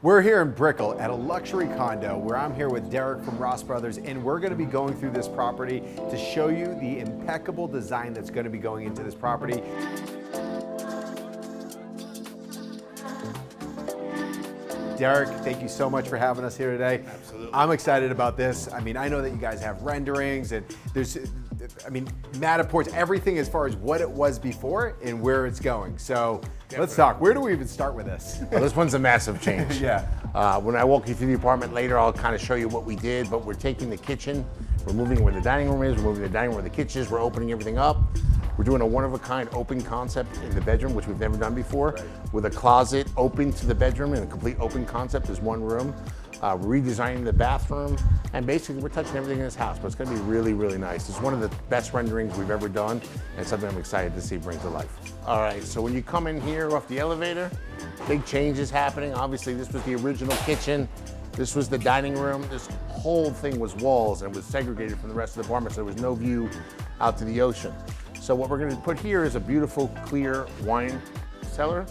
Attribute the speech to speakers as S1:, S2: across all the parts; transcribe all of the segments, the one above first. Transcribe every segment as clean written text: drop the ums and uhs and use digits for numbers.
S1: We're here in Brickell at a luxury condo where I'm here with Derek from Ross Brothers, and we're going to be going through this property to show you the impeccable design that's going to be going into this property. Derek, thank you so much for having us here today.
S2: Absolutely.
S1: I'm excited about this. I mean, I know that you guys have renderings and there's, Matterports, everything as far as what it was before and where it's going. So let's talk. Where do we even start with this?
S2: Well, this one's a massive change.
S1: Yeah.
S2: When I walk you through the apartment later, I'll kind of show you what we did, but we're taking the kitchen, we're moving where the dining room is, we're moving the dining room where the kitchen is, we're opening everything up. We're doing a one-of-a-kind open concept in the bedroom, which we've never done before, with a closet open to the bedroom and a complete open concept as one room. We're redesigning the bathroom, and basically we're touching everything in this house, but it's gonna be really, really nice. It's one of the best renderings we've ever done, and something I'm excited to see bring to life. All right, so when you come in here off the elevator, big changes happening. Obviously, this was the original kitchen. This was the dining room. This whole thing was walls and was segregated from the rest of the apartment, so there was no view out to the ocean. So what we're gonna put here is a beautiful, clear wine cellar,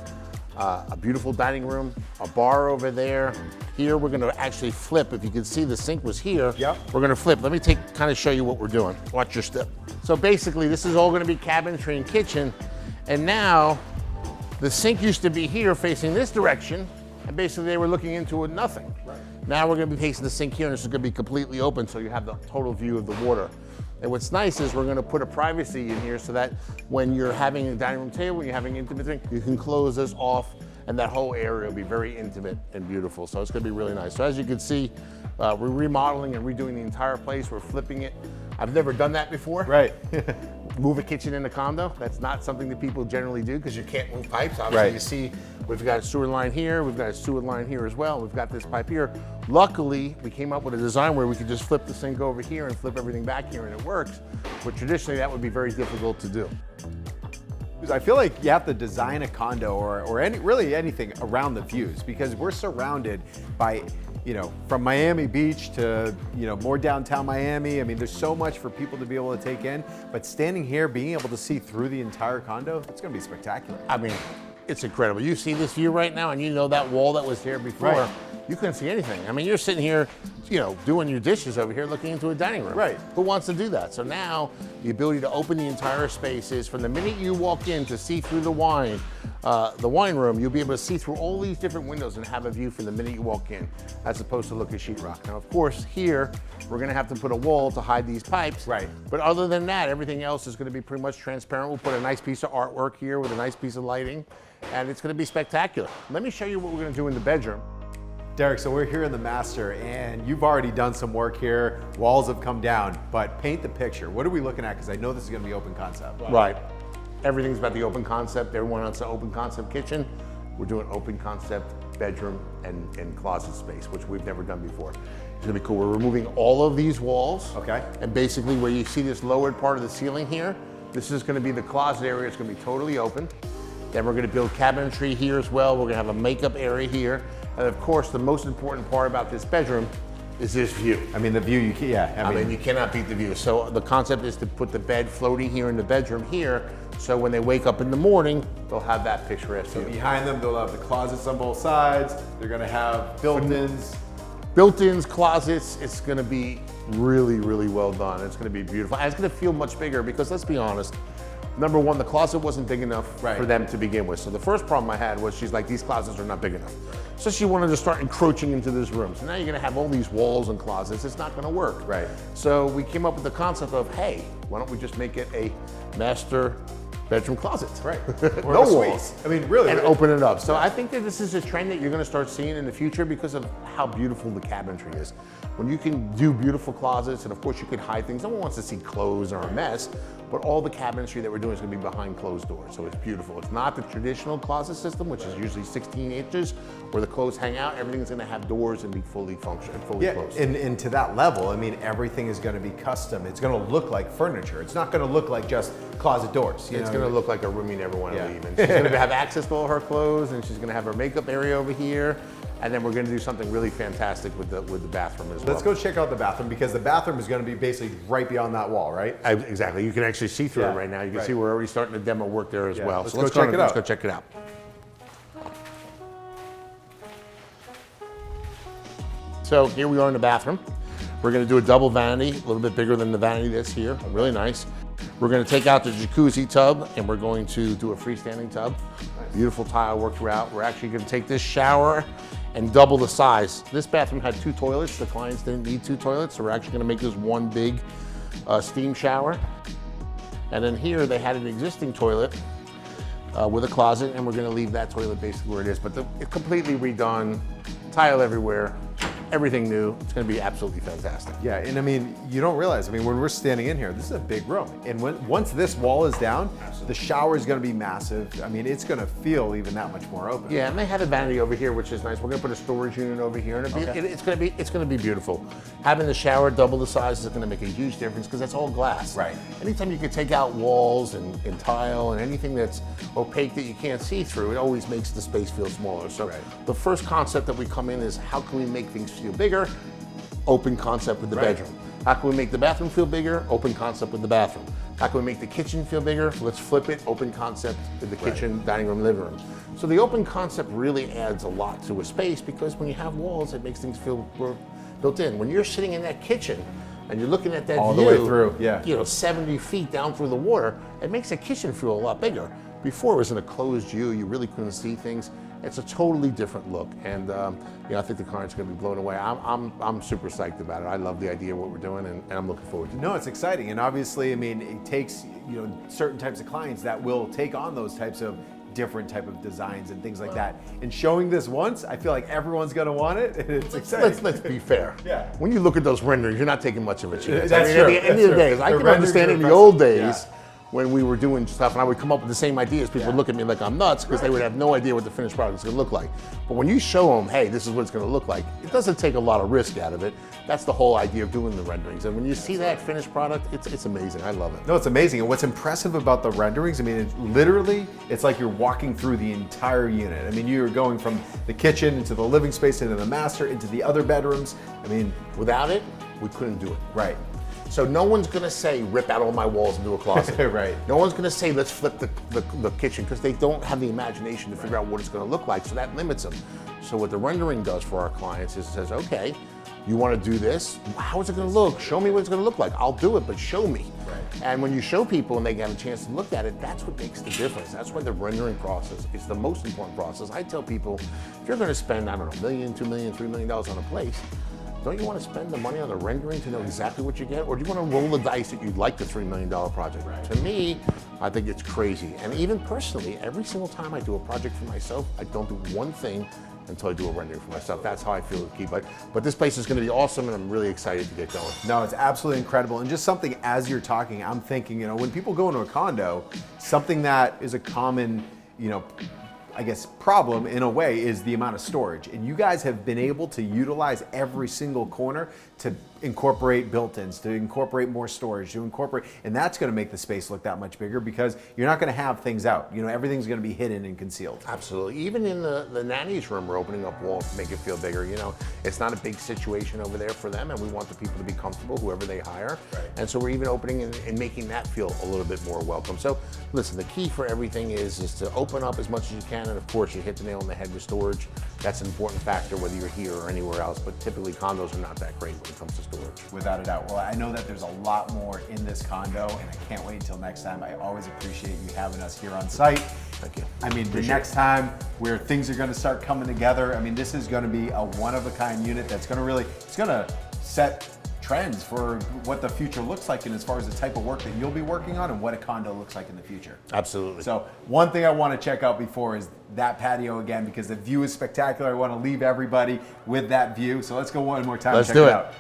S2: a beautiful dining room, a bar over there. Here we're gonna actually flip. If you can see, the sink was here.
S1: Yep.
S2: We're gonna flip. Let me kind of show you what we're doing. Watch your step. So basically, this is all gonna be cabinetry and kitchen. And now, the sink used to be here facing this direction, and basically they were looking into nothing. Right. Now we're gonna be facing the sink here, and this is gonna be completely open, so you have the total view of the water. And what's nice is we're gonna put a privacy in here so that when you're having a dining room table, when you're having intimate thing, you can close this off and that whole area will be very intimate and beautiful. So it's gonna be really nice. So as you can see, we're remodeling and redoing the entire place. We're flipping it. I've never done that before.
S1: Right.
S2: Move a kitchen in a condo. That's not something that people generally do because you can't move pipes. Obviously, you see we've got a sewer line here, we've got a sewer line here as well, we've got this pipe here. Luckily, we came up with a design where we could just flip the sink over here and flip everything back here, and it works. But traditionally, that would be very difficult to do.
S1: I feel like you have to design a condo or really anything around the views, because we're surrounded by, from Miami Beach to, more downtown Miami. I mean, there's so much for people to be able to take in, but standing here, being able to see through the entire condo, it's gonna be spectacular.
S2: I mean, it's incredible. You see this view right now, and you know that wall that was here before, you couldn't see anything. I mean, you're sitting here, doing your dishes over here, looking into a dining room.
S1: Right.
S2: Who wants to do that? So now, the ability to open the entire space is from the minute you walk in to see through the wine room, you'll be able to see through all these different windows and have a view from the minute you walk in, as opposed to look at sheetrock. Now, of course, here, we're gonna have to put a wall to hide these pipes.
S1: Right.
S2: But other than that, everything else is gonna be pretty much transparent. We'll put a nice piece of artwork here with a nice piece of lighting, and it's gonna be spectacular. Let me show you what we're gonna do in the bedroom.
S1: Derek, so we're here in the master, and you've already done some work here. Walls have come down, but paint the picture. What are we looking at? Because I know this is gonna be open concept.
S2: Right. Everything's about the open concept. Everyone wants an open concept kitchen. We're doing open concept bedroom and closet space, which we've never done before. It's gonna be cool. We're removing all of these walls.
S1: Okay.
S2: And basically where you see this lowered part of the ceiling here, this is gonna be the closet area. It's gonna be totally open. Then we're gonna build cabinetry here as well. We're gonna have a makeup area here. And of course, the most important part about this bedroom is this view.
S1: I mean, the view, I mean,
S2: you cannot beat the view. So the concept is to put the bed floating here in the bedroom here, so when they wake up in the morning, they'll have that picturesque view.
S1: behind them, they'll have the closets on both sides. They're gonna have built-ins.
S2: Built-ins, closets, it's gonna be really, really well done. It's gonna be beautiful. And it's gonna feel much bigger because let's be honest, number one, the closet wasn't big enough for them to begin with. So the first problem I had was she's like, these closets are not big enough. So she wanted to start encroaching into this room. So now you're gonna have all these walls and closets. It's not gonna work.
S1: Right.
S2: So we came up with the concept of, hey, why don't we just make it a master bedroom closet?
S1: Right.
S2: Or no walls.
S1: I mean, really.
S2: And open it up. So I think that this is a trend that you're gonna start seeing in the future because of how beautiful the cabinetry is. When you can do beautiful closets, and of course you can hide things. No one wants to see clothes or a mess, but all the cabinetry that we're doing is gonna be behind closed doors. So it's beautiful. It's not the traditional closet system, which is usually 16 inches, where the clothes hang out. Everything's gonna have doors and be fully functional, fully closed.
S1: And to that level, I mean, everything is gonna be custom. It's gonna look like furniture. It's not gonna look like just closet doors.
S2: It's gonna look like a room you never wanna leave. And she's gonna have access to all her clothes, and she's gonna have her makeup area over here. And then we're gonna do something really fantastic with the bathroom as well.
S1: Let's go check out the bathroom, because the bathroom is gonna be basically right beyond that wall, right?
S2: Exactly, you can actually see through it right now. You can see we're already starting to demo work there as well.
S1: Let's go check it out.
S2: Let's go check it out. So here we are in the bathroom. We're gonna do a double vanity, a little bit bigger than the vanity that's here, really nice. We're gonna take out the jacuzzi tub and we're going to do a freestanding tub. Beautiful tile work throughout. We're actually gonna take this shower and double the size. This bathroom had 2 toilets. The clients didn't need 2 toilets, so we're actually gonna make this one big steam shower. And then here they had an existing toilet with a closet, and we're gonna leave that toilet basically where it is. But it's completely redone, tile everywhere, everything new. It's gonna be absolutely fantastic.
S1: Yeah, and I mean, you don't realize, I mean, when we're standing in here, this is a big room. And once this wall is down, the shower is gonna be massive. I mean, it's gonna feel even that much more open.
S2: Yeah, and they had a vanity over here, which is nice. We're gonna put a storage unit over here, and it's gonna be beautiful. Having the shower double the size is gonna make a huge difference because that's all glass.
S1: Right.
S2: Anytime you can take out walls and tile and anything that's opaque that you can't see through, it always makes the space feel smaller. So the first concept that we come in is how can we make things feel bigger? Open concept with the bedroom. How can we make the bathroom feel bigger? Open concept with the bathroom. How can we make the kitchen feel bigger? Let's flip it, open concept with the kitchen, dining room, living room. So the open concept really adds a lot to a space because when you have walls, it makes things feel more built in. When you're sitting in that kitchen and you're looking at that
S1: all
S2: view,
S1: the way through,
S2: you know, 70 feet down through the water, it makes the kitchen feel a lot bigger. Before it was in a closed view, you really couldn't see things. It's a totally different look, and you know, I think the client's going to be blown away. I'm super psyched about it. I love the idea of what we're doing, and I'm looking forward to it.
S1: No, it's exciting, and obviously, I mean, it takes, you know, certain types of clients that will take on those types of different type of designs and things like that. And showing this once, I feel like everyone's going to want it. And it's exciting.
S2: Let's be fair.
S1: Yeah.
S2: When you look at those renderings, you're not taking much of a chance.
S1: That's
S2: I mean,
S1: true.
S2: At the end of the day, I can understand in the
S1: impressive.
S2: old days.
S1: Yeah.
S2: When we were doing stuff and I would come up with the same ideas, people would look at me like I'm nuts because they would have no idea what the finished product is going to look like. But when you show them, hey, this is what it's going to look like, it doesn't take a lot of risk out of it. That's the whole idea of doing the renderings. And when you see that finished product, it's amazing. I love it.
S1: No, it's amazing. And what's impressive about the renderings, I mean, it's like you're walking through the entire unit. I mean, you're going from the kitchen into the living space, into the master, into the other bedrooms. I mean,
S2: without it, we couldn't do it.
S1: Right.
S2: So no one's gonna say, rip out all my walls and do a closet.
S1: Right.
S2: No one's gonna say, let's flip the kitchen, because they don't have the imagination to figure out what it's gonna look like, so that limits them. So what the rendering does for our clients is it says, okay, you wanna do this, how is it gonna look? Show me what it's gonna look like. I'll do it, but show me.
S1: Right.
S2: And when you show people and they get a chance to look at it, that's what makes the difference. That's why the rendering process is the most important process. I tell people, if you're gonna spend, I don't know, $1 million, $2 million, $3 million on a place, don't you want to spend the money on the rendering to know exactly what you get? Or do you want to roll the dice that you'd like the $3 million project? Right. To me, I think it's crazy. And even personally, every single time I do a project for myself, I don't do one thing until I do a rendering for myself. That's how I feel to keep it. But this place is going to be awesome, and I'm really excited to get going.
S1: No, it's absolutely incredible. And just something, as you're talking, I'm thinking, you know, when people go into a condo, something that is a common, you know, I guess, problem in a way is the amount of storage. And you guys have been able to utilize every single corner to incorporate built-ins, to incorporate more storage, to incorporate, and that's gonna make the space look that much bigger because you're not gonna have things out. You know, everything's gonna be hidden and concealed.
S2: Absolutely. Even in the nanny's room, we're opening up walls to make it feel bigger. You know, it's not a big situation over there for them, and we want the people to be comfortable, whoever they hire. Right. And so we're even opening and making that feel a little bit more welcome. So listen, the key for everything is to open up as much as you can, and of course you hit the nail on the head with storage. That's an important factor whether you're here or anywhere else, but typically condos are not that great when it comes to storage.
S1: Without a doubt. Well, I know that there's a lot more in this condo, and I can't wait until next time. I always appreciate you having us here on site.
S2: Thank you.
S1: I mean, the next time where things are going to start coming together, I mean, this is going to be a one-of-a-kind unit that's going to really, it's going to set trends for what the future looks like, and as far as the type of work that you'll be working on and what a condo looks like in the future.
S2: Absolutely.
S1: So one thing I want to check out before is that patio again, because the view is spectacular. I want to leave everybody with that view. So let's go one more time.
S2: Let's
S1: check
S2: do
S1: it
S2: it
S1: out.